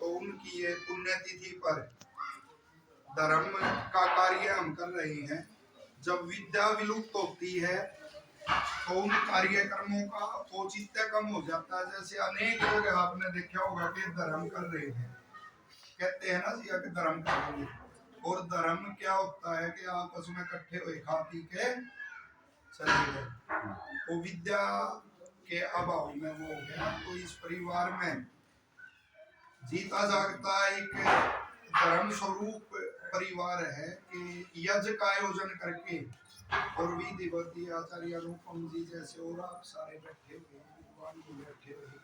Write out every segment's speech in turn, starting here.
तो उनकी ये पुण्यतिथि पर धर्म का कार्य हम कर रहे हैं। जब विद्या विलुप्त होती है तो उन कार्यक्रमों का औचित्य कम हो जाता है। जैसे अनेक लोग आपने देखा होगा कि धर्म कर रहे हैं, कहते हैं ना जी कि धर्म कर रहे हैं, और धर्म क्या होता है कि आपस में इकट्ठे हुए खा पी के चले गए। वो विद्या के अभाव में वो हो गया। तो इस परिवार में जीता जागता एक धर्म स्वरूप परिवार है कि यज्ञ का आयोजन करके और विधिवती आचार्य रूपम जी जैसे और आप सारे बैठे हुए विद्वान भी बैठे हुए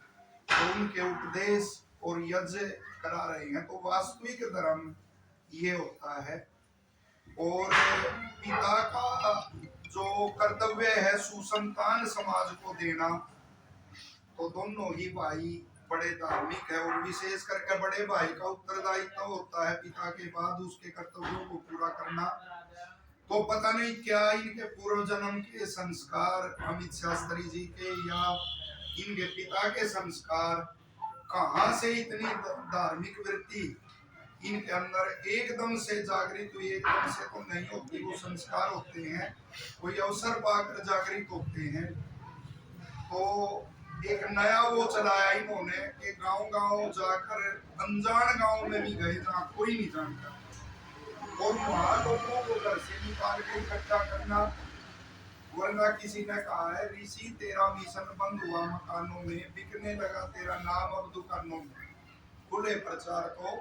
तो उनके उपदेश और यज्ञ करा रहे हैं। तो वास्तविक धर्म ये होता है। और पिता का जो कर्तव्य है सुसंतान समाज को देना, तो दोनों ही भाई बड़े धार्मिक है और विशेष करके बड़े भाई का उत्तरदायित्व होता है पिता के बाद उसके कर्तव्यों को पूरा करना। तो पता नहीं क्या इनके पूर्व जन्म के संस्कार अमित शास्त्री जी के या इनके पिता के संस्कार, कहां से इतनी धार्मिक वृत्ति इनके अंदर एकदम से जागृत हुई। एकदम से तो नहीं होती, वो संस्कार होते हैं, कोई अवसर पाकर जागृत होते हैं। तो एक नया वो चलाया इन्होंने कि गांव-गांव जाकर अनजान गांव में भी गए जहाँ कोई नहीं जानता और वहां लोगों को घर से निकाल के इकट्ठा करना। वरना किसी ने कहा है ऋषि तेरा मिशन बंद हुआ मकानों में, बिकने लगा तेरा नाम अब दुकानों में। खुले प्रचार को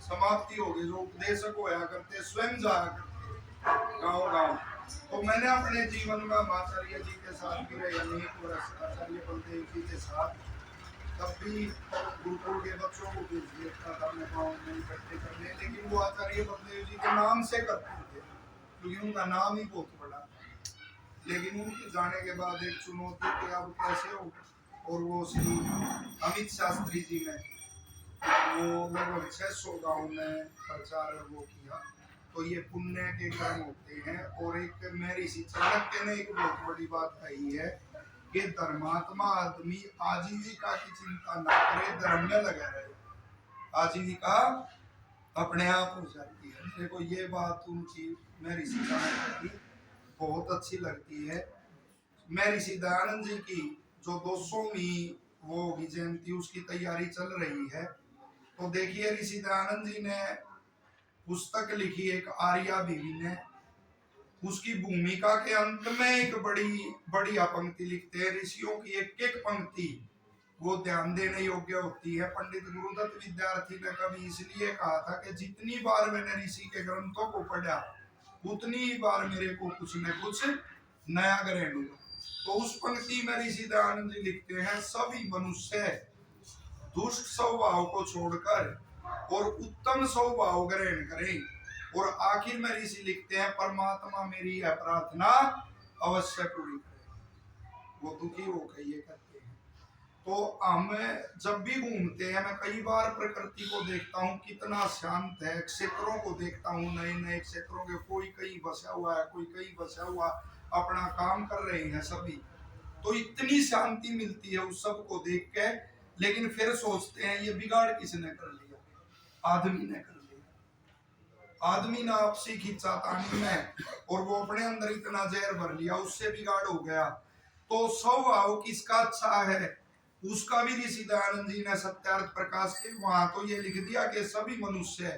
समाप्ति हो गई। जो उपदेशक होया करते स्वयं जाया करते गांव-गांव। तो मैंने अपने जीवन में आचार्य जी के साथ भी रहे अनेक वर्ष, आचार्य बलदेव जी के साथ, तब भी गुरुकुल के बच्चों को भेज देता था मैं गाँव में इकट्ठे करने। लेकिन वो आचार्य बलदेव जी के नाम से करते थे क्योंकि उनका नाम ही बहुत बड़ा था। लेकिन उनके जाने के बाद एक चुनौती कि अब कैसे हो। और वो श्री अमित शास्त्री जी ने वो लगभग 600 गाँव में प्रचार वो किया। तो ये पुण्य के कर्म होते हैं। और एक मेरी चाणक्य ने एक बहुत बड़ी बात कही है कि धर्मात्मा आदमी आजीविका की चिंता ना करे, धर्म में लगा रहे, आजीविका अपने आप हो जाती है। मेरे को ये बात उनकी मेरी चाणक्य की बहुत अच्छी लगती है। मेरी दयानंद जी की जो 200वीं वो जयंती उसकी तैयारी चल रही है। तो देखिए ऋषि दयानंद जी ने पुस्तक लिखी एक आर्या बीवी ने, उसकी भूमिका के अंत में एक बड़ी बढ़िया पंक्ति लिखते हैं। ऋषियों की एक एक पंक्ति वो ध्यान देने योग्य होती है। पंडित गुरुदत्त विद्यार्थी ने कभी इसलिए कहा था कि जितनी बार मैंने ऋषि के ग्रंथों को पढ़ा उतनी ही बार मेरे को कुछ न कुछ नया ग्रहण हुआ। तो उस पंक्ति में ऋषि दयानंद जी लिखते हैं सभी मनुष्य दुष्ट स्वभाव को छोड़कर और उत्तम स्वभाव ग्रहण करें। और आखिर में ऋषि लिखते हैं परमात्मा मेरी यह प्रार्थना अवश्य पूरी करे। वो दुखी होकर ये करते हैं। तो हम जब भी घूमते हैं मैं कई बार प्रकृति को देखता हूँ कितना शांत है, क्षेत्रों को देखता हूँ नए नए क्षेत्रों के, कोई कहीं बसा हुआ है कोई कहीं बसा हुआ अपना काम कर रहे हैं सभी। तो इतनी शांति मिलती है उस सब को देख के। लेकिन फिर सोचते हैं ये बिगाड़ किसने कर लिया, आदमी ने कर लिया। आदमी ने आपसी खींचातानी में और वो अपने अंदर इतना जहर भर लिया, उससे बिगाड़ हो गया। तो स्वभाव किसका अच्छा है उसका भी ऋषि दयानंद जी ने सत्यार्थ प्रकाश के वहां तो ये लिख दिया कि सभी मनुष्य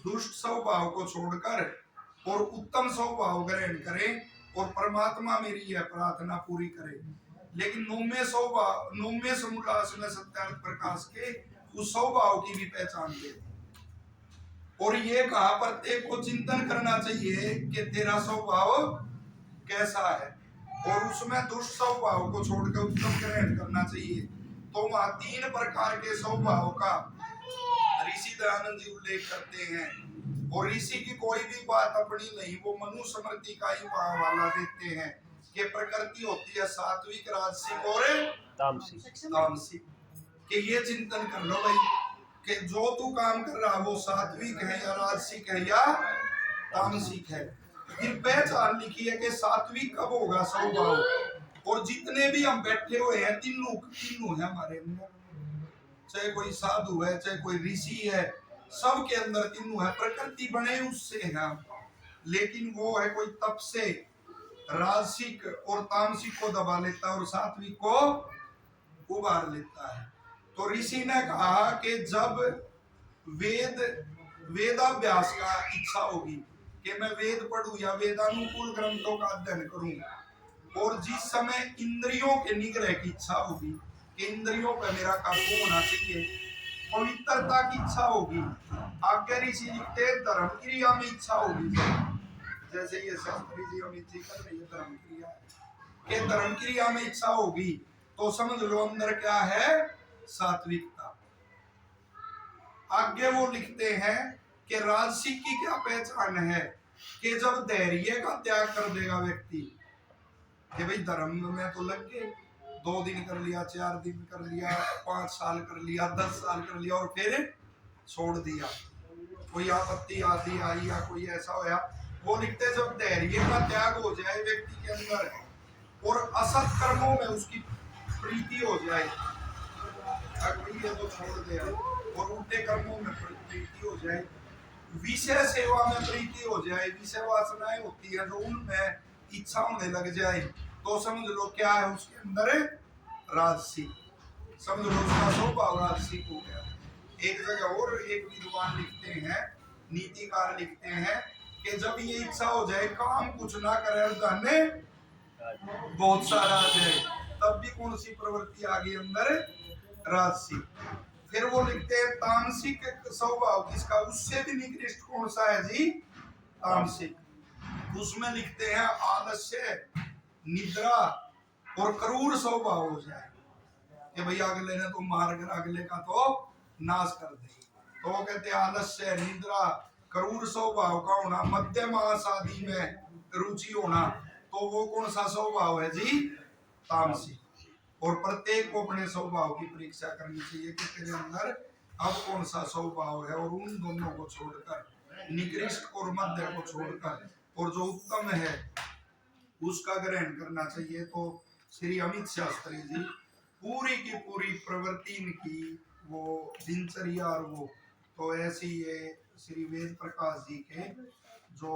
दुष्ट स्वभाव को छोड़कर और उत्तम स्वभाव ग्रहण करें और परमात्मा मेरी यह प्रार्थना पूरी करें। लेकिन 9वें समुल्लास में सत्यार्थ प्रकाश के उस स्वभाव की भी पहचान दे और ये कहा प्रत्येक को चिंतन करना चाहिए कि तेरा स्वभाव कैसा है और उसमें दुष्ट स्वभाव को छोड़कर उत्तम ग्रहण करना चाहिए। तो वहां 3 प्रकार के स्वभाव का ऋषि दयानंद जी उल्लेख करते हैं। और ऋषि की कोई भी बात अपनी नहीं, वो मनुस्मृति का ही हवाला देते हैं कि प्रकृति होती है सात्विक राजसिक और तामसिक। कि ये चिंतन कर लो भाई कि जो तू काम कर रहा वो सात्विक है या राजसिक है या तामसिक है। फिर पहचान लिखी है कि सात्विक कब होगा स्वभाव। और जितने भी हम बैठे हुए हैं तीनों है हमारे अंदर, चाहे कोई साधु है, चाहे कोई ऋषि है, सबके अंदर तीनों है। प्रकृति बने उससे है हम, लेकिन वो है कोई तप से राजसिक और तामसिक को दबा लेता है और सात्विक को उबार लेता है। तो ऋषि ने कहा कि जब वेद वेदाभ्यास का इच्छा होगी कि मैं वेद पढ़ूं या वेदानुकूल ग्रंथों का अध्ययन करूं, और जिस समय इंद्रियों के निग्रह की इच्छा होगी कि इंद्रियों पर मेरा काबू होना चाहिए, पवित्रता की इच्छा होगी, आज्ञा ऋषि लिखते धर्म क्रिया में इच्छा होगी, जैसे ये शास्त्री जी अमित जी कर रही है धर्म क्रिया के धर्म क्रिया में इच्छा होगी, तो समझ लो अंदर क्या है, सात्विकता। आगे वो लिखते हैं कि राजसिक की क्या पहचान है, कि जब धैर्य का त्याग कर देगा व्यक्ति, कि भाई धर्म में तो लग गए, 2 दिन कर लिया, 4 दिन कर लिया, 5 साल कर लिया, 10 साल कर लिया और फिर छोड़ दिया, कोई आपत्ति आदि आई या कोई ऐसा होया, वो लिखते जब धैर्य का त्याग हो जाए व्यक्ति के अंदर और असत कर्मों में उसकी प्रीति हो जाए, ये तो छोड़ दे, और उल्टे कर्मों में प्रीति हो जाए, विषय सेवा में प्रीति हो जाए, विषय वासनाएं होती है जो उनमें इच्छा होने लग जाए, तो समझ लो क्या है उसके अंदर राजसिक, समझ लो उसका स्वभाव राजसिक हो गया। एक जगह और एक विद्वान लिखते हैं, नीतिकार लिखते हैं कि जब ये इच्छा हो जाए काम कुछ ना करे और धन बहुत सारा आ जाए, तब भी कौन सी प्रवृत्ति आ गई अंदर, राजसिक। फिर वो लिखते हैं तामसिक स्वभाव किसका, उससे भी निकृष्ट कौन सा है जी, तामसिक। उसमें लिखते हैं आलस्य, निद्रा और क्रूर स्वभाव हो जाए कि भाई अगले ने तो मार कर अगले का तो नाश कर दे, तो वो कहते हैं आलस्य, निद्रा, क्रूर स्वभाव का होना, मध्यम आदि में रुचि होना, तो वो कौन सा स्वभाव है जी, तामसिक। और प्रत्येक को अपने स्वभाव की परीक्षा करनी चाहिए कि तेरे अंदर अब कौन सा स्वभाव है, और उन दोनों को छोड़कर, निकृष्ट और मध्य को छोड़कर, और जो उत्तम है उसका ग्रहण करना चाहिए। तो श्री अमित शास्त्री जी पूरी की पूरी प्रवृत्ति की वो दिनचर्या, और वो तो ऐसी ये श्री वेद प्रकाश जी के जो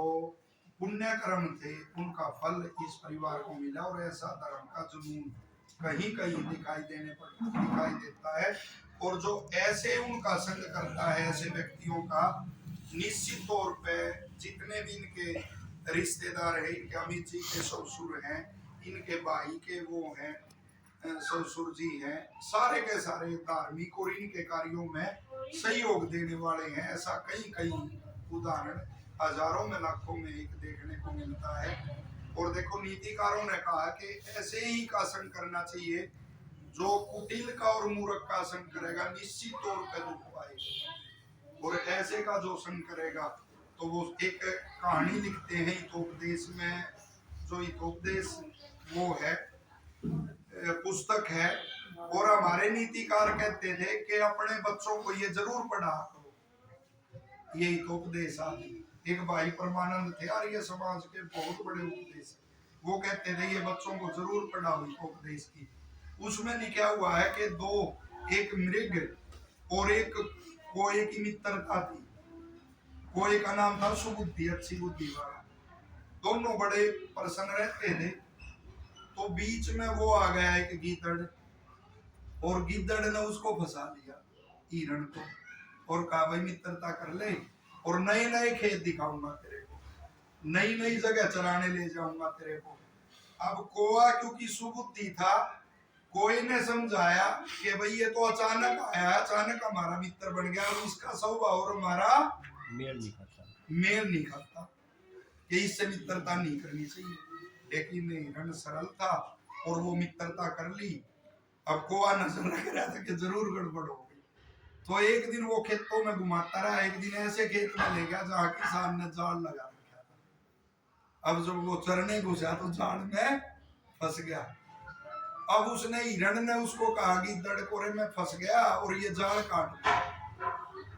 पुण्य कर्म थे उनका फल इस परिवार को मिला, और ऐसा धर्म का जुनून कहीं कहीं दिखाई देता है। और जो ऐसे उनका संग करता है, ऐसे व्यक्तियों का निश्चित तौर पे जितने भी इनके रिश्तेदार हैं, इनके अमित जी के ससुर हैं, इनके भाई के वो हैं ससुर जी हैं, सारे के सारे धार्मिक और इनके कार्यों में सहयोग देने वाले हैं। ऐसा कई कई उदाहरण हजारों में लाखों में एक देखने को मिलता है। और देखो नीतिकारों ने कहा कि ऐसे ही का संग करना चाहिए, जो कुटिल का और मूर्ख का संग करेगा निश्चित तौर पर दुख पाएगा, और ऐसे का जो संग करेगा, तो वो एक कहानी लिखते हैं हितोपदेश में, जो हितोपदेश वो है पुस्तक है, और हमारे नीतिकार कहते थे कि अपने बच्चों को ये जरूर पढ़ा करो, ये हितोपदेश आदि। एक भाई परमानंद थे आर्य समाज के बहुत बड़े उपदेश, वो कहते थे ये बच्चों को जरूर पढ़ाओ हितोपदेश की। उसमें लिखा हुआ है कि दो, एक मृग और एक कोए की मित्रता थी। कोए का नाम था सुबुद्धि, अच्छी बुद्धि वाला, दोनों बड़े प्रसन्न रहते थे। तो बीच में वो आ गया एक गीदड़, और गीदड़ ने उसको फंसा लिया हिरण को, और कहा भाई मित्रता कर ले, और नए नए खेत दिखाऊंगा तेरे को, नई नई जगह चराने ले जाऊंगा तेरे को। अब कोआ क्योंकि सुबुद्धि था, कोई ने समझाया कि भाई ये तो अचानक आया, अचानक हमारा मित्र बन गया, और इसका स्वभाव और हमारा मेल नहीं खाता, कि इससे मित्रता नहीं करनी चाहिए। लेकिन हिरण सरल था और वो मित्रता कर ली। अब कोआ नजर लग रहा था कि जरूर गड़बड़ हो गई, तो एक दिन वो खेतों में घुमाता रहा, एक दिन ऐसे खेत में ले गया जहाँ किसान ने जाल लगा रखा था। अब जब वो चरने घुसा तो जाल में फंस गया। अब उसने, हिरण ने उसको कहा कि दड़कोरे में फंस गया और ये जाल काट दो।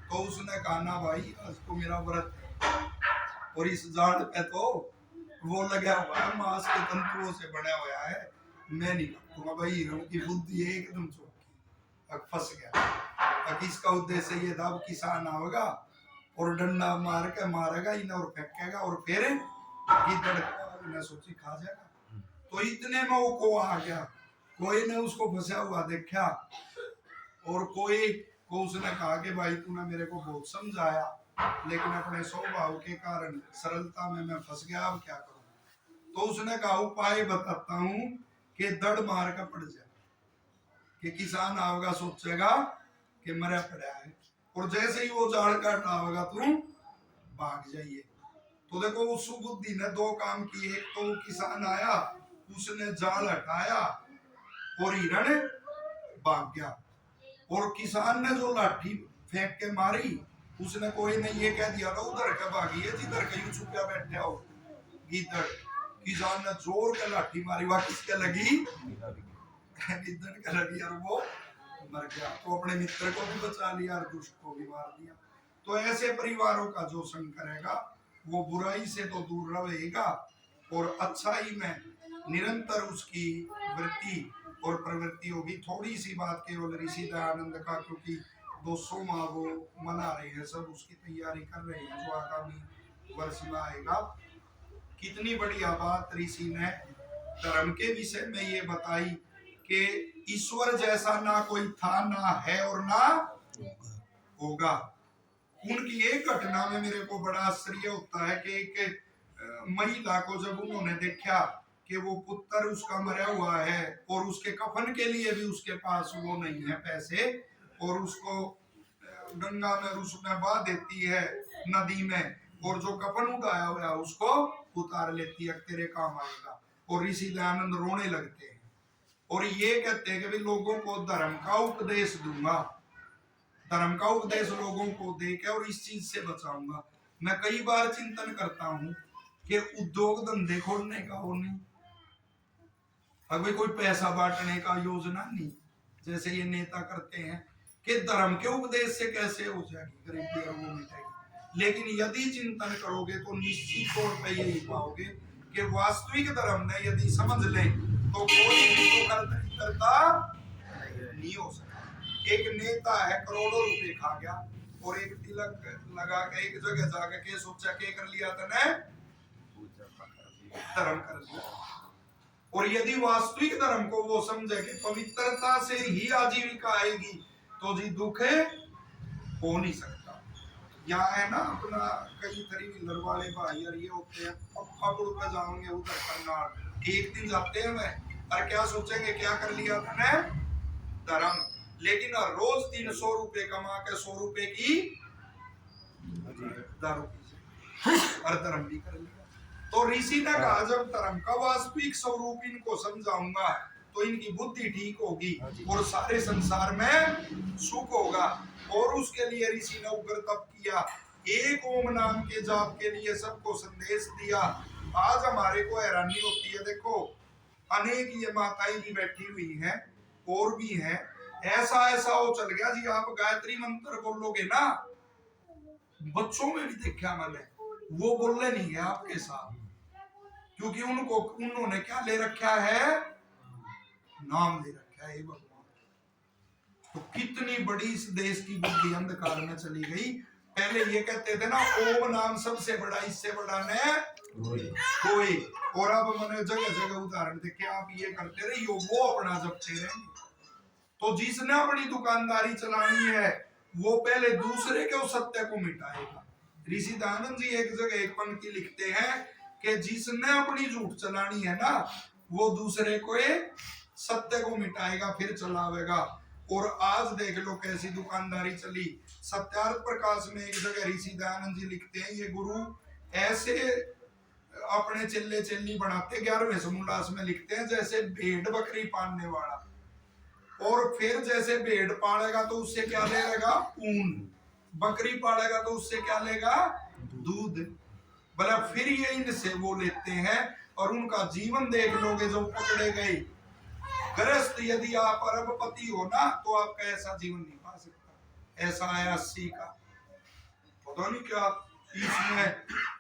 तो उसने कहा ना भाई, आज तो मेरा व्रत है, और इस जाल पे तो वो लगा हुआ है, मांस के तंतुओं से बना हुआ है, मैं नहीं काटूंगा। भाई हिरण की बुद्धि एकदम चौकी, अब फंस गया। ताकि इसका उद्देश्य ये था, अब किसान आएगा और डंडा मार के मारेगा इन्हें और फेंकेगा और फिर गिद्दड़ ने सोची खा जाएगा। तो इतने में वो को आ गया, कोई ने उसको फंसा हुआ देखा और कोई को उसने कहा कि भाई तूने मेरे को बहुत समझाया लेकिन अपने स्वभाव के कारण सरलता में मैं फंस गया, अब क्या करूं। तो उसने कहा उपाय बताता हूं कि दड़ मार कर पड़ जाए, कि किसान आएगा सोचेगा कि मरा पड़ा है और जैसे ही वो जाल काट आएगा तुम भाग जाइए। तो देखो उस सुबुद्धि ने दो काम किए, एक तो किसान आया उसने जाल हटाया और हिरण भाग गया, और किसान ने जो लाठी फेंक के मारी उसने कोई ने ये कह दिया था उधर के भागिए जिधर कहीं छुपा बैठे हो गिद्दड़। किसान ने जोर के लाठी मारी, वह किसके लगी? गिद्दड़ के लगी और वो मर गया। तो अपने मित्र को भी बचा लिया और दुष्ट को भी मार दिया। तो ऐसे परिवारों का जो संग करेगा वो बुराई से तो दूर रहेगा और अच्छाई में निरंतर उसकी वृत्ति और प्रवृत्ति होगी। थोड़ी सी बात केवल ऋषि दयानंद का, क्योंकि 200वां वो मना रहे हैं, सब उसकी तैयारी कर रहे हैं जो आगामी वर्ष में आएगा। कितनी बढ़िया बात ऋषि ने धर्म के विषय में ये बताई कि ईश्वर जैसा ना कोई था, ना है और ना होगा। उनकी एक घटना में मेरे को बड़ा आश्चर्य होता है कि एक महिला को जब उन्होंने देखा कि वो पुत्र उसका मरा हुआ है और उसके कफन के लिए भी उसके पास वो नहीं है पैसे, और उसको गंगा में उसने बहा देती है नदी में, और जो कफन उठाया हुआ है उसको उतार लेती है, तेरे काम आएगा। और ऋषि दयानंद रोने लगते हैं और ये कहते हैं कि भाई लोगों को धर्म का उपदेश दूंगा, धर्म का उपदेश लोगों को देकर और इस चीज से बचाऊंगा। मैं कई बार चिंतन करता हूं कि उद्योग धंधे खोलने का हो नहीं, अगर कोई पैसा बांटने का योजना नहीं जैसे ये नेता करते हैं कि धर्म के उपदेश से कैसे हो जाएगी गरीबी और वो मिटेगी। लेकिन यदि चिंतन करोगे तो निश्चित तौर पे यही पाओगे कि वास्तविक धर्म ने यदि समझ ले तो कोई भी तो करता नहीं हो सकता। एक नेता है करोड़ों रुपए खा गया और एक तिलक लगा के एक जगह जाकर के सोचा के कर लिया तने धर्म कर लिया। और यदि वास्तविक धर्म को वो समझे कि पवित्रता से ही आजीविका आएगी तो जी दुख हो नहीं सकता। यहाँ है ना अपना कई थ्री व्हीलर वाले भाई और ये होते हैं पप्पापुर पे जाओगे उधर करनाल, एक दिन जाते हैं मैं और क्या सोचेंगे क्या कर लिया मैंने धर्म, लेकिन रोज 300 रुपए कमा के 100 रुपए की दारू और धर्म भी कर लिया। तो ऋषि ने कहा जब धर्म का वास्तविक स्वरूप इनको समझाऊंगा तो इनकी बुद्धि ठीक होगी और सारे संसार में सुख होगा। और उसके लिए ऋषि ने उग्र तप किया, एक ओम नाम के जाप के लिए सबको संदेश दिया। आज हमारे को हैरानी होती है, देखो अनेक ये माताएं भी बैठी हुई हैं और भी हैं, ऐसा ऐसा वो चल गया जी आप गायत्री मंत्र बोलोगे ना, बच्चों में भी देखा मैंने वो बोलने नहीं है आपके साथ, क्योंकि उनको उन्होंने क्या ले रखा है, नाम ले रखा है भगवान। तो कितनी बड़ी इस देश की बुद्धि अंधकार में चली गई। पहले ये कहते थे ना ओम नाम सबसे बड़ा, इससे बड़ा ने कोई। और अब मैंने जगह जगह उदाहरण देखे, आप ये करते रहिए वो अपना जपते रहेंगे। तो जिसने अपनी दुकानदारी चलानी है वो पहले दूसरे के सत्य को मिटाएगा। ऋषि दयानंद जी एक जगह एक पंक्ति लिखते हैं कि जिसने अपनी झूठ चलानी है ना वो दूसरे को सत्य को मिटाएगा फिर चलावेगा। और आज देख लो कैसी दुकानदारी चली। सत्यार्थ प्रकाश में एक जगह ऋषि दयानंद जी लिखते हैं ये गुरु ऐसे अपने चिल्ले चिल्ली बनाते, 11वें समूलास में लिखते हैं जैसे भेड़ बकरी पालने वाला, और फिर जैसे भेड़ पालेगा तो उससे क्या लेगा ऊन, बकरी पालेगा तो उससे क्या लेगा दूध, भला फिर ये इनसे वो लेते हैं। और उनका जीवन देख लोगे जो पकड़े गए गृहस्थ, यदि आप अरबपति हो ना तो आपका ऐसा जीवन नहीं पा सकता। ऐसा है 80 का पता नहीं क्या, इसमें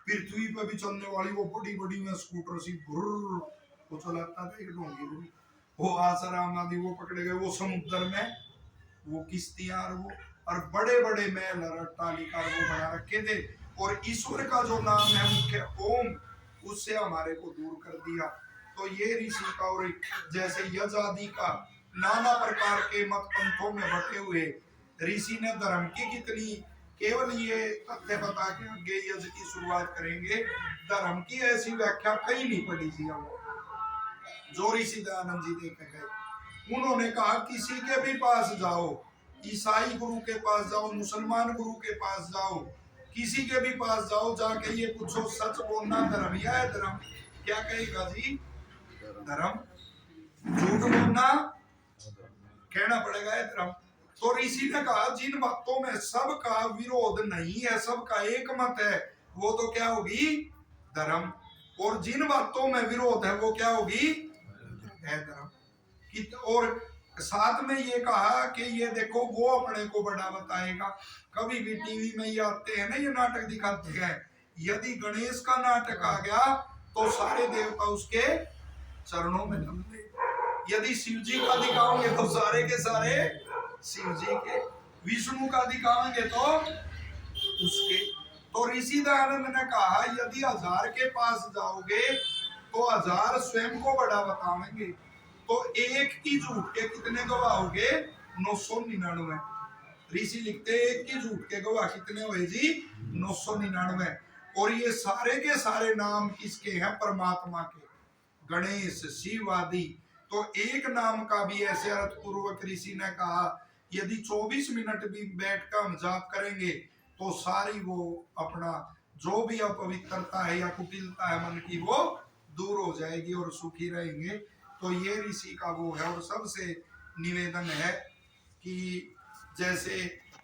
पृथ्वी पे भी चलने वाली वो बड़ी बड़ी में स्कूटर सी वो चलाता था एक डोंगी, वो आसाराम आदि वो पकड़े गए, वो समुद्र में वो किश्तियां और वो और बड़े बड़े महल और अट्टालिका वो बना रखे थे, और ईश्वर का जो नाम है मुख्य ओम, उससे हमारे को दूर कर दिया। तो ये ऋषि का, और जैसे यज आदि का नाना प्रकार के मत पंथों में बटे हुए ऋषि ने धर्म की कितनी, केवल ये तथ्य बता के आगे यज की शुरुआत करेंगे। धर्म की ऐसी व्याख्या कहीं नहीं पड़ी थी हम, जो ऋषि दयानंद जी देखे गए। उन्होंने कहा किसी के भी पास जाओ, ईसाई गुरु के पास जाओ, मुसलमान गुरु के पास जाओ, किसी के भी पास जाओ, जाके ये पूछो सच बोलना धर्म या है धर्म, क्या कहेगा जी? धर्म। झूठ बोलना कहना पड़ेगा है धर्म। तो ऋषि ने कहा जिन बातों में सबका विरोध नहीं है, सबका एक मत है, वो तो क्या होगी? धर्म। और जिन बातों में विरोध है वो क्या होगी? है धर्म। और साथ में ये कहा कि ये देखो वो अपने को बड़ा बताएगा। कभी भी टीवी में ये आते हैं ना, ये नाटक दिखाते हैं, यदि गणेश का नाटक आ गया तो सारे देवता उसके चरणों में नम ले, यदि शिव जी का दिखाओगे तो सारे के सारे शिव जी के, विष्णु का दिखाएंगे तो उसके। तो ऋषि दयानंद ने कहा यदि 1000 के पास जाओगे तो 1000 स्वयं को बड़ा बताएंगे, तो एक की झूठ के कितने गवाह होगे? 999। ऋषि लिखते एक की झूठ के गवाह कितने हुए जी? 999। और ये सारे के सारे नाम किसके हैं? परमात्मा के, गणेश, शिव आदि। तो एक नाम का भी ऐसे अर्थ पूर्वक ऋषि ने कहा यदि 24 मिनट भी बैठ कर हम जाप करेंगे तो सारी वो अपना जो भी अपवित्रता है या कुटिलता है मन की, वो दूर हो जाएगी और सुखी रहेंगे। तो ये ऋषि का वो है। और सबसे निवेदन है कि जैसे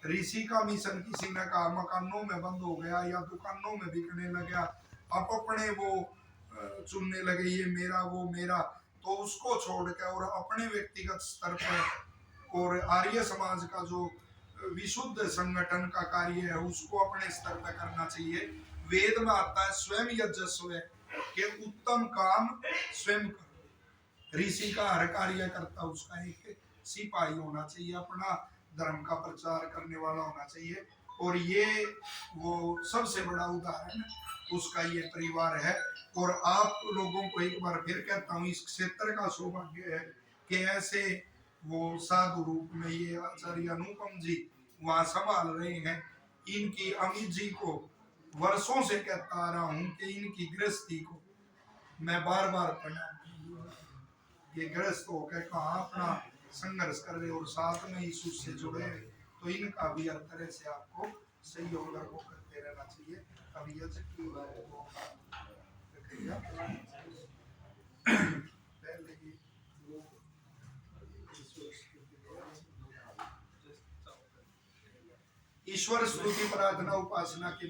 ऋषि का मिशन किसी ने कहा मकानों में बंद हो गया या दुकानों में बिकने लगा, आप अपने वो चुनने लगे ये मेरा वो मेरा, तो उसको छोड़ के और अपने व्यक्तिगत स्तर पर और आर्य समाज का जो विशुद्ध संगठन का कार्य है उसको अपने स्तर पर करना चाहिए। वेद में आता है स्वयं यजस्व के उत्तम काम स्वयं करो। ऋषि का हर कार्य करता उसका एक सिपाही होना चाहिए, अपना धर्म का प्रचार करने वाला होना चाहिए। और ये वो सबसे बड़ा उदाहरण उसका ये परिवार है। और आप लोगों को एक बार फिर कहता हूँ इस क्षेत्र का सौभाग्य है कि ऐसे वो साधु रूप में ये आचार्य अनुपम जी वहां संभाल रहे हैं। इनकी अमित जी को वर्षों से कहता आ रहा हूँ कि इनकी गृहस्थी को मैं बार बार प्रणाम, ये ग्रस्त होकर कहा अपना संघर्ष कर रहे और साथ में यीशु से जुड़े, तो इनका भी हर तरह से आपको सहयोग करते रहना चाहिए। अब यह ईश्वर स्तुति प्रार्थना उपासना की